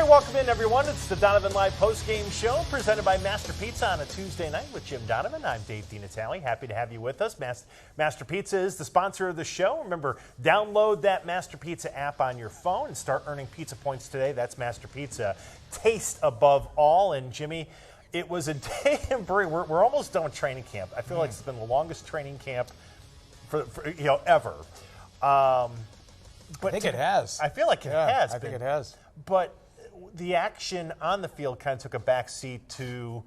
right, welcome in, everyone. It's the Donovan Live Postgame Show presented by Master Pizza on a Tuesday night with Jim Donovan. I'm Dave DeNatale. Happy to have you with us. Master Pizza is the sponsor of the show. Remember, download that Master Pizza app on your phone and start earning pizza points today. That's Master Pizza. Taste above all. And, Jimmy, it was a day in Bree. We're almost done with training camp. I feel like it's been the longest training camp for ever. But I think it has. I feel like it has. I think it has. But the action on the field kind of took a backseat to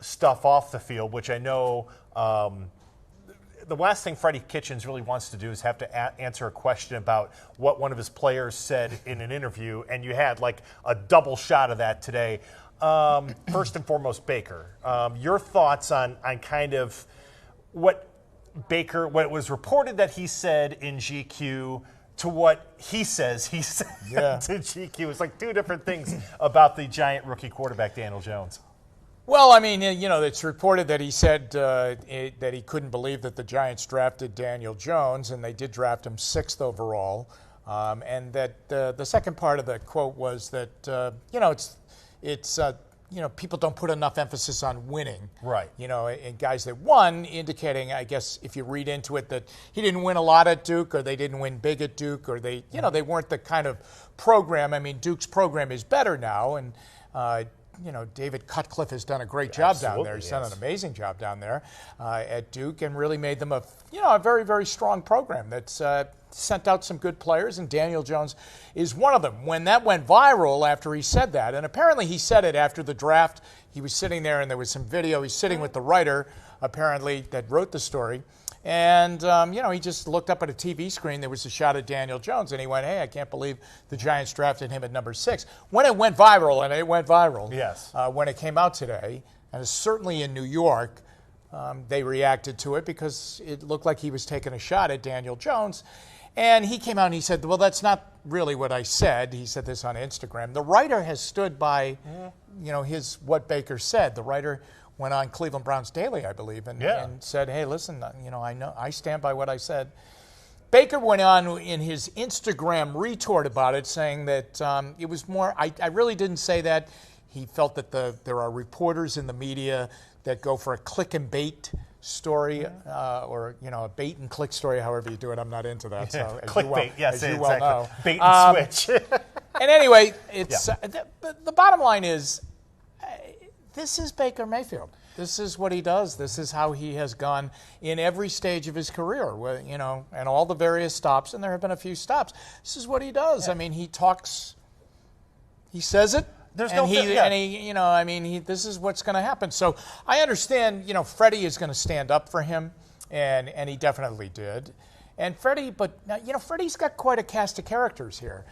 stuff off the field, which I know the last thing Freddie Kitchens really wants to do is have to answer a question about what one of his players said in an interview, and you had like a double shot of that today. First and foremost, Baker. Your thoughts on kind of what was reported that he said in GQ to what he says he said to GQ. It's like two different things about the Giant rookie quarterback, Daniel Jones. Well, I mean, it's reported that he said that he couldn't believe that the Giants drafted Daniel Jones, and they did draft him 6th overall. And that the second part of the quote was that, people don't put enough emphasis on winning. Right. And guys that won, indicating, I guess, if you read into it, that he didn't win a lot at Duke, or they didn't win big at Duke, or they weren't the kind of program. I mean, Duke's program is better now, and David Cutcliffe has done a great job down there. He's done an amazing job down there at Duke, and really made them a very, very strong program that's sent out some good players, and Daniel Jones is one of them. When that went viral after he said that, and apparently he said it after the draft, he was sitting there and there was some video. He's sitting with the writer, apparently, that wrote the story. And, he just looked up at a TV screen. There was a shot of Daniel Jones, and he went, hey, I can't believe the Giants drafted him at number 6. When it went viral, and it went viral, when it came out today, and certainly in New York, they reacted to it because it looked like he was taking a shot at Daniel Jones. And he came out and he said, well, that's not really what I said. He said this on Instagram. The writer has stood by, what Baker said. The writer went on Cleveland Browns Daily, I believe, and said, hey, listen, I stand by what I said. Baker went on in his Instagram retort about it, saying that it was more, I really didn't say that. He felt that there are reporters in the media that go for a click and bait story, or a bait and click story, however you do it. I'm not into that. So clickbait, yes, as you exactly. well know. Bait and switch. And anyway, it's the bottom line is, this is Baker Mayfield. This is what he does. This is how he has gone in every stage of his career, and all the various stops, and there have been a few stops. This is what he does. I mean, he talks, he says it. This is what's going to happen. So I understand, Freddie is going to stand up for him, and he definitely did. And Freddie, Freddie's got quite a cast of characters here.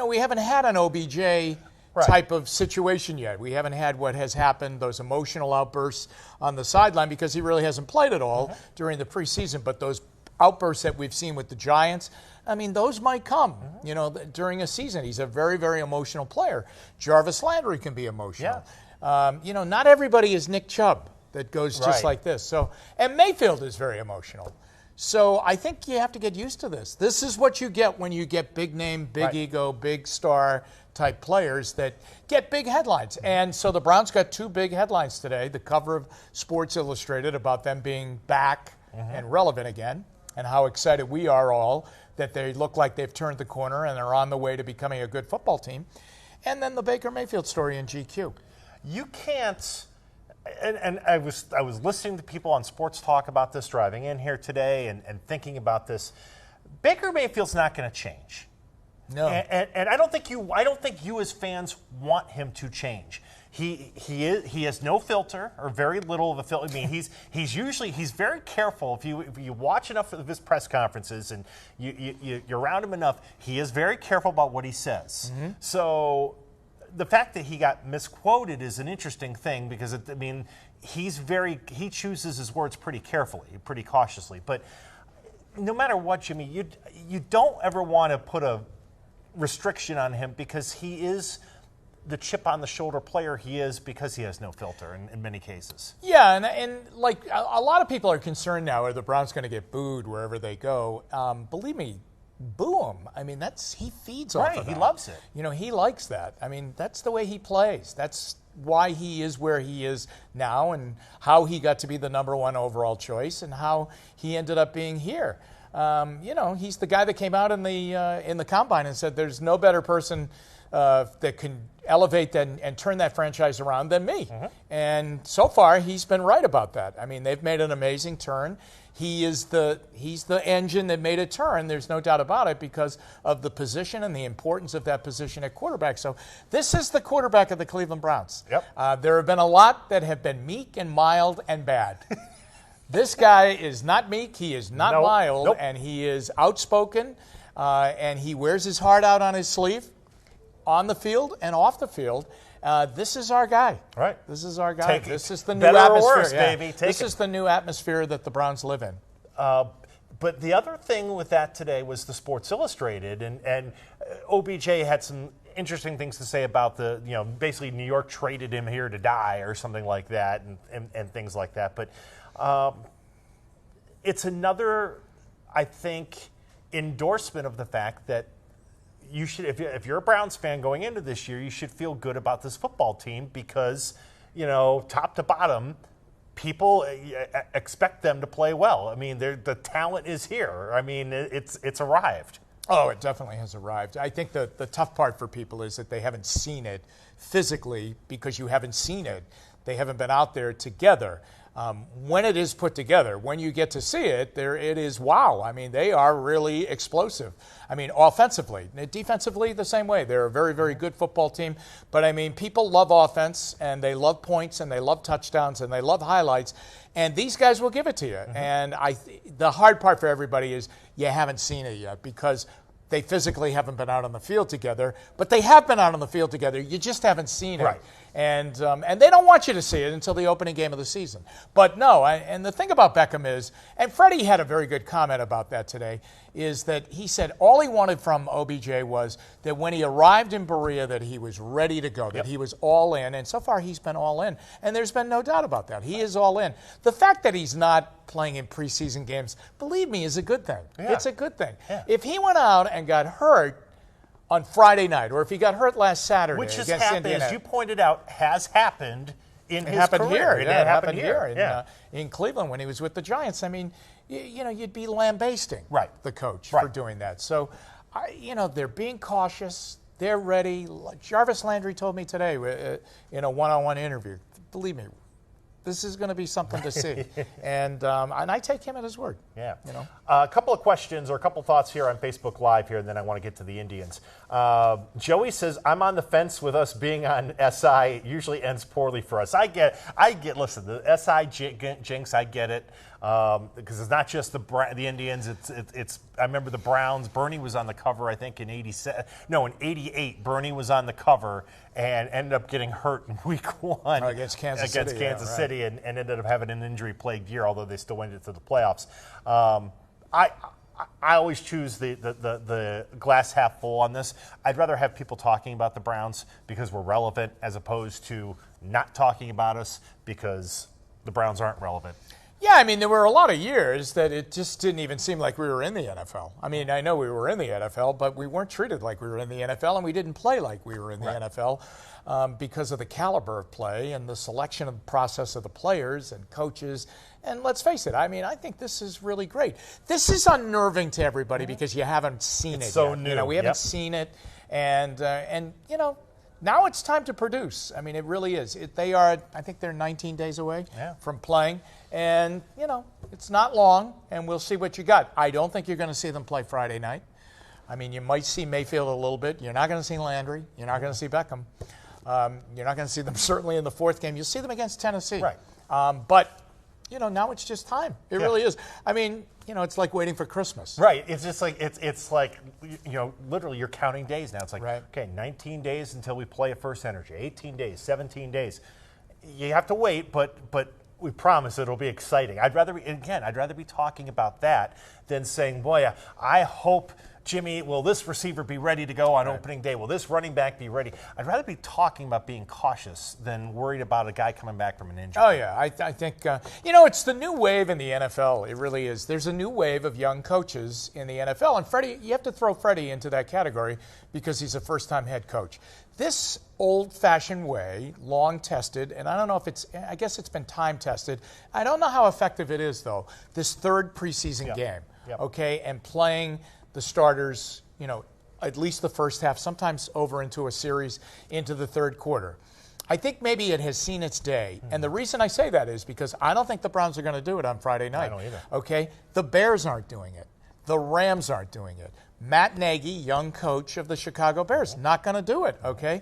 We haven't had an OBJ type of situation yet. We haven't had what has happened, those emotional outbursts on the sideline, because he really hasn't played at all during the preseason. But those outbursts that we've seen with the Giants, I mean, those might come, during a season. He's a very, very emotional player. Jarvis Landry can be emotional. Yeah. Not everybody is Nick Chubb that goes just like this. So, and Mayfield is very emotional. So I think you have to get used to this. This is what you get when you get big name, big ego, big star type players that get big headlines. And so the Browns got 2 big headlines today. The cover of Sports Illustrated about them being back and relevant again, and how excited we are all that they look like they've turned the corner and are on the way to becoming a good football team. And then the Baker Mayfield story in GQ. You can't, and I was listening to people on Sports Talk about this driving in here today and thinking about this. Baker Mayfield's not going to change. No. And I don't think you as fans want him to change. He has no filter, or very little of a filter. I mean, he's very careful. If you watch enough of his press conferences and you're around him enough, he is very careful about what he says. So the fact that he got misquoted is an interesting thing, because he chooses his words pretty carefully, pretty cautiously. But no matter what, Jimmy, you don't ever want to put a restriction on him, because he is the chip on the shoulder player he is, because he has no filter in many cases. Yeah, and like a lot of people are concerned now, are the Browns going to get booed wherever they go? Believe me, boo him. I mean, he feeds off of that. He loves it. He likes that. I mean, that's the way he plays. That's why he is where he is now, and how he got to be the #1 overall choice, and how he ended up being here. He's the guy that came out in the combine and said, "There's no better person that can elevate and turn that franchise around than me." And so far, he's been right about that. I mean, they've made an amazing turn. He's the engine that made it turn. There's no doubt about it, because of the position and the importance of that position at quarterback. So this is the quarterback of the Cleveland Browns. Yep. There have been a lot that have been meek and mild and bad. This guy is not meek. He is not mild, and he is outspoken, and he wears his heart out on his sleeve, on the field and off the field. This is our guy. Right. This is our guy. This is the new better atmosphere. Or worse, baby. This is the new atmosphere that the Browns live in. But the other thing with that today was the Sports Illustrated, and OBJ had some interesting things to say about basically New York traded him here to die or something like that, and things like that. But it's another, I think, endorsement of the fact that you should, if you're a Browns fan going into this year, you should feel good about this football team, because, top to bottom, people expect them to play well. I mean, the talent is here. I mean, it's arrived. Oh, it definitely has arrived. I think the tough part for people is that they haven't seen it physically, because you haven't seen it. They haven't been out there together. When it is put together, when you get to see it, it is wow. I mean, they are really explosive. I mean, offensively. Defensively, the same way. They're a very, very good football team. But, I mean, people love offense, and they love points, and they love touchdowns, and they love highlights. And these guys will give it to you. And the hard part for everybody is you haven't seen it yet, because they physically haven't been out on the field together, but they have been out on the field together. You just haven't seen it. Right. And they don't want you to see it until the opening game of the season. But no, and the thing about Beckham is, and Freddie had a very good comment about that today, is that he said all he wanted from OBJ was that when he arrived in Berea that he was ready to go, that he was all in. And so far he's been all in. And there's been no doubt about that. He is all in. The fact that he's not playing in preseason games, believe me, is a good thing. Yeah. It's a good thing. Yeah. If he went out and got hurt on Friday night, or if he got hurt last Saturday Which has against happened, Indiana, as you pointed out, has happened in his happened career. here. It happened here in Cleveland when he was with the Giants. I mean, you'd be lambasting the coach for doing that. So, they're being cautious. They're ready. Jarvis Landry told me today in a one-on-one interview, believe me, this is going to be something to see. And I take him at his word. Yeah. A couple of questions or a couple of thoughts here on Facebook Live here, and then I want to get to the Indians. Joey says, I'm on the fence with us being on SI. It usually ends poorly for us. Listen, the SI jinx, I get it. Because it's not just the Indians. It's I remember the Browns. Bernie was on the cover, I think, in '88. Bernie was on the cover and ended up getting hurt in week 1 against Kansas City, and ended up having an injury-plagued year, although they still went into the playoffs. I always choose the glass half full on this. I'd rather have people talking about the Browns because we're relevant, as opposed to not talking about us because the Browns aren't relevant. Yeah, I mean, there were a lot of years that it just didn't even seem like we were in the NFL. I mean, I know we were in the NFL, but we weren't treated like we were in the NFL, and we didn't play like we were in the NFL because of the caliber of play and the selection process of the players and coaches. And let's face it, I mean, I think this is really great. This is unnerving to everybody because you haven't seen it so yet. new. We haven't seen it, and now it's time to produce. I mean, it really is. I think they're 19 days away from playing. And, it's not long, and we'll see what you got. I don't think you're going to see them play Friday night. I mean, you might see Mayfield a little bit. You're not going to see Landry. You're not going to see Beckham. You're not going to see them certainly in the fourth game. You'll see them against Tennessee. Right. But, now it's just time. It really is. I mean, it's like waiting for Christmas. Right. It's just like, it's like, literally you're counting days now. It's like, okay, 19 days until we play at First Energy, 18 days, 17 days. You have to wait, but we promise it'll be exciting. I'd rather be talking about that than saying, boy, I hope, Jimmy, will this receiver be ready to go on opening day? Will this running back be ready? I'd rather be talking about being cautious than worried about a guy coming back from an injury. Oh, yeah. I think, it's the new wave in the NFL. It really is. There's a new wave of young coaches in the NFL. And Freddie, you have to throw Freddie into that category because he's a first-time head coach. This old-fashioned way, long-tested, and I don't know if I guess it's been time-tested. I don't know how effective it is, though, this third preseason game, okay, and playing the starters, at least the first half, sometimes over into a series into the third quarter. I think maybe it has seen its day. And the reason I say that is because I don't think the Browns are going to do it on Friday night. I don't either. Okay? The Bears aren't doing it. The Rams aren't doing it. Matt Nagy, young coach of the Chicago Bears, not going to do it, okay?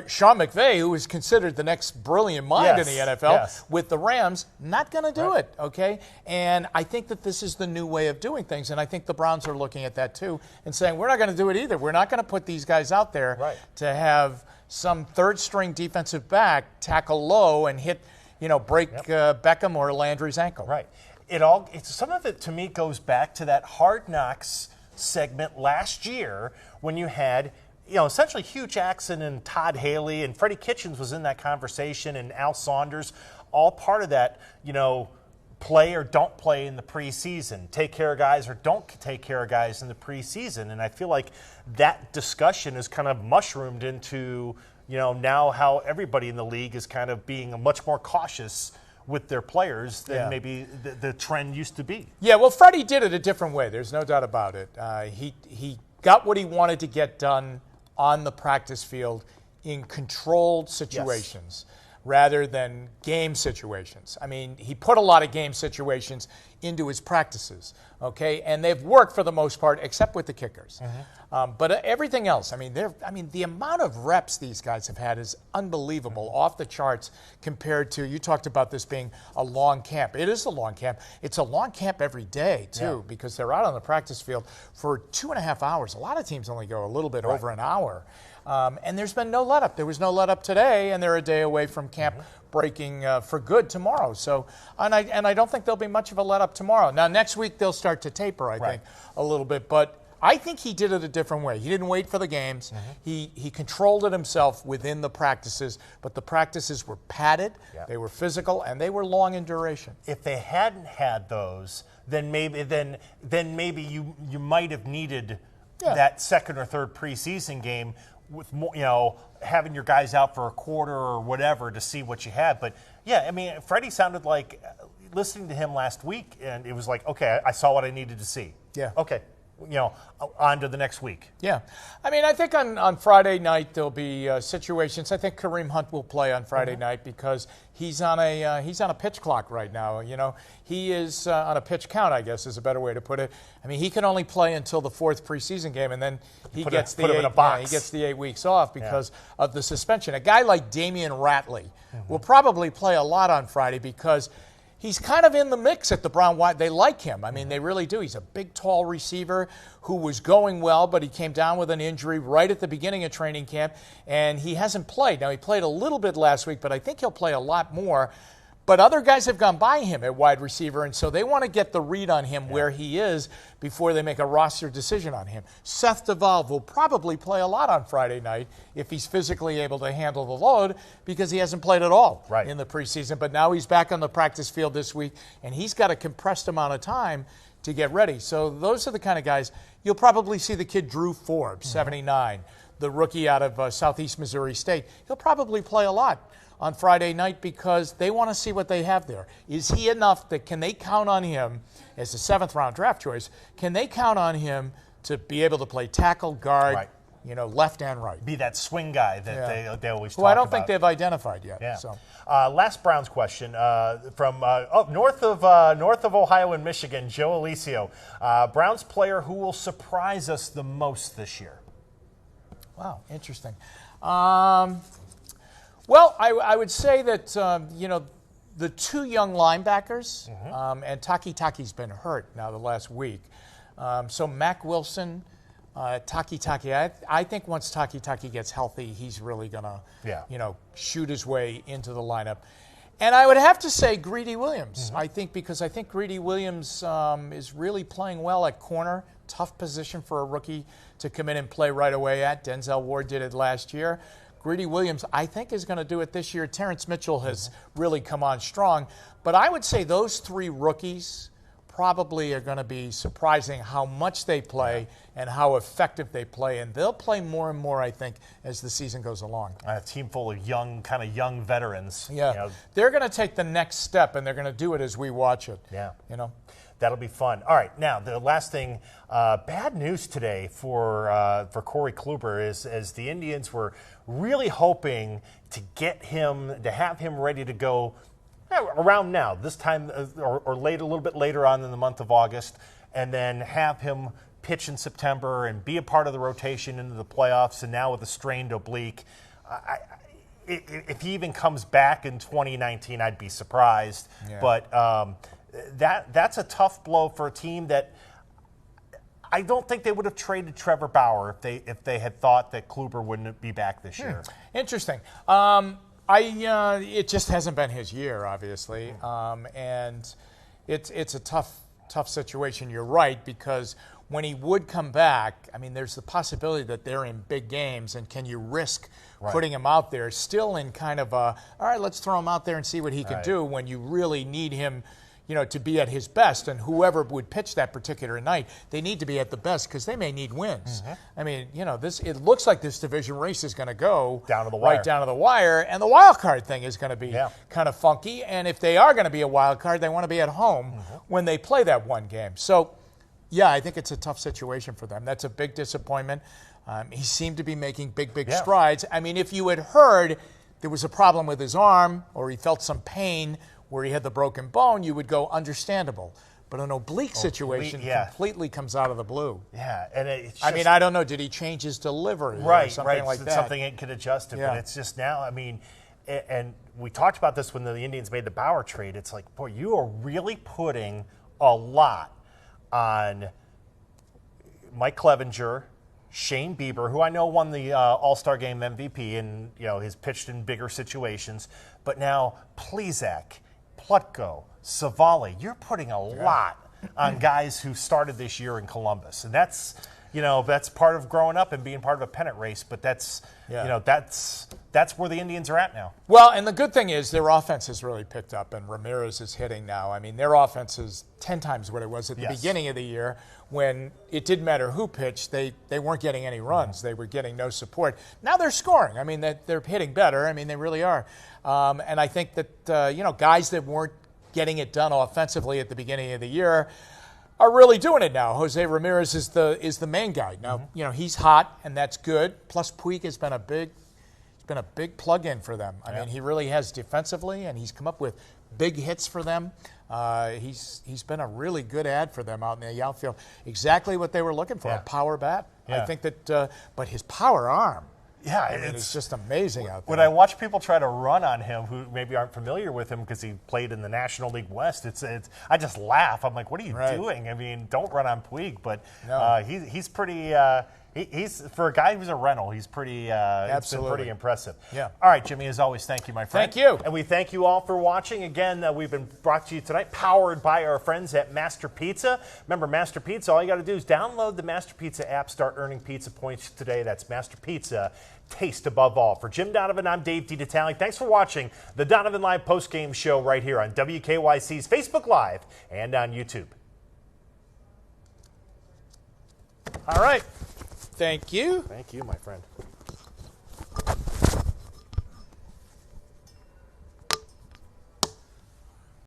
Sean McVay, who is considered the next brilliant mind in the NFL, with the Rams, not going to do it, okay? And I think that this is the new way of doing things, and I think the Browns are looking at that too and saying, we're not going to do it either. We're not going to put these guys out there to have some third-string defensive back tackle low and hit, break Beckham or Landry's ankle. Right. Some of it, to me, goes back to that Hard Knocks segment last year when you had, essentially Hugh Jackson and Todd Haley, and Freddie Kitchens was in that conversation, and Al Saunders, all part of that, play or don't play in the preseason, take care of guys or don't take care of guys in the preseason. And I feel like that discussion is kind of mushroomed into, now how everybody in the league is kind of being much more cautious with their players than maybe the trend used to be. Yeah, well, Freddie did it a different way. There's no doubt about it. He got what he wanted to get done on the practice field in controlled situations rather than game situations. I mean, he put a lot of game situations into his practices, okay? And they've worked for the most part, except with the kickers. But everything else, the amount of reps these guys have had is unbelievable, off the charts compared to, you talked about this being a long camp. It is a long camp. It's a long camp every day, too, because they're out on the practice field for 2.5 hours. A lot of teams only go a little bit over an hour. And there's been no let-up. There was no let-up today, and they're a day away from camp breaking for good tomorrow. So, and I don't think there'll be much of a let-up tomorrow. Now, next week they'll start to taper, I think, a little bit. But I think he did it a different way. He didn't wait for the games. He controlled it himself within the practices, but the practices were padded, they were physical, and they were long in duration. If they hadn't had those, then maybe you might have needed that second or third preseason game with more, having your guys out for a quarter or whatever to see what you had. But Freddie sounded like, listening to him last week, and it was like, okay, I saw what I needed to see. Yeah. Okay. On to the next week. Yeah. I think on Friday night there'll be situations. I think Kareem Hunt will play on Friday night because he's on a pitch clock right now. He is on a pitch count, I guess is a better way to put it. He can only play until the fourth preseason game, and then he gets the 8 weeks off because of the suspension. A guy like Damian Ratley will probably play a lot on Friday because he's kind of in the mix at the Brown. They like him. They really do. He's a big, tall receiver who was going well, but he came down with an injury right at the beginning of training camp, and he hasn't played. Now, he played a little bit last week, but I think he'll play a lot more. But other guys have gone by him at wide receiver, and so they want to get the read on him where he is before they make a roster decision on him. Seth DeValve will probably play a lot on Friday night if he's physically able to handle the load because he hasn't played at all in the preseason. But now he's back on the practice field this week, and he's got a compressed amount of time to get ready. So those are the kind of guys. You'll probably see the kid Drew Forbes, 79, the rookie out of Southeast Missouri State. He'll probably play a lot on Friday night because they want to see what they have there. Is he enough that can they count on him as a seventh-round draft choice? Can they count on him to be able to play tackle, guard, left and right? Be that swing guy that they always talk about. I don't think they've identified yet. Yeah. So. Last Browns question from north of Ohio and Michigan, Joe Alicio. Browns player who will surprise us the most this year? Wow, interesting. Well, I would say that, the two young linebackers, and Taki's been hurt now the last week. So Mac Wilson, Taki. I think once Taki gets healthy, he's really going to, shoot his way into the lineup. And I would have to say Greedy Williams. I think Greedy Williams is really playing well at corner. Tough position for a rookie to come in and play right away at. Denzel Ward did it last year. Greedy Williams, I think, is going to do it this year. Terrence Mitchell has really come on strong. But I would say those 3 rookies probably are going to be surprising how much they play and how effective they play. And they'll play more and more, I think, as the season goes along. A team full of young veterans. Yeah. You know. They're going to take the next step, and they're going to do it as we watch it. Yeah. You know? That'll be fun. All right, now the last thing, bad news today for Corey Kluber is as the Indians were really hoping to have him ready to go around now, this time or late, a little bit later on in the month of August, and then have him pitch in September and be a part of the rotation into the playoffs. And now with a strained oblique, if he even comes back in 2019, I'd be surprised. Yeah. But that's a tough blow for a team that I don't think they would have traded Trevor Bauer if they had thought that Kluber wouldn't be back this year. Interesting. It just hasn't been his year, obviously, and it's a tough situation. You're right, because when he would come back, I mean, there's the possibility that they're in big games, and can you risk putting him out there still in kind of all right, let's throw him out there and see what he can do when you really need him, to be at his best. And whoever would pitch that particular night, they need to be at the best because they may need wins. I mean, it looks like this division race is going to go down to the wire. Right down to the wire, and the wild card thing is going to be kind of funky. And if they are going to be a wild card, they want to be at home when they play that one game. So, yeah, I think it's a tough situation for them. That's a big disappointment. He seemed to be making big strides. I mean, if you had heard there was a problem with his arm or he felt some pain where he had the broken bone, you would go understandable. But an oblique situation completely comes out of the blue. Yeah, and it's just, I mean, I don't know. Did he change his delivery or something like that? Something it could adjust to, but it's just now, I mean, and we talked about this when the Indians made the Bauer trade. It's like, boy, you are really putting a lot on Mike Clevenger, Shane Bieber, who I know won the All-Star Game MVP and has pitched in bigger situations, but now Plesac, Plutko, Savali, you're putting a lot on guys who started this year in Columbus, and that's part of growing up and being part of a pennant race. But that's where the Indians are at now. Well, and the good thing is their offense has really picked up, and Ramirez is hitting now. I mean, their offense is 10 times what it was at the beginning of the year when it didn't matter who pitched. They weren't getting any runs. They were getting no support. Now they're scoring. I mean, they're hitting better. I mean, they really are. And I think that guys that weren't getting it done offensively at the beginning of the year are really doing it now. Jose Ramirez is the main guy now. He's hot, and that's good. Plus, Puig has been a big plug-in for them. I mean, he really has defensively, and he's come up with big hits for them. He's been a really good ad for them out in the outfield. Exactly what they were looking for, a power bat. I think that, but his power arm. Yeah, I mean, it's just amazing out there. When I watch people try to run on him who maybe aren't familiar with him because he played in the National League West, I just laugh. I'm like, what are you doing? I mean, don't run on Puig, but he's pretty. He's for a guy who's a rental. He's pretty. It's been pretty impressive. Yeah. All right, Jimmy. As always, thank you, my friend. Thank you. And we thank you all for watching. Again, we've been brought to you tonight, powered by our friends at Master Pizza. Remember, Master Pizza. All you got to do is download the Master Pizza app. Start earning pizza points today. That's Master Pizza. Taste above all. For Jim Donovan, I'm Dave DeNatale. Thanks for watching the Donovan Live Postgame Show right here on WKYC's Facebook Live and on YouTube. All right. Thank you. Thank you, my friend.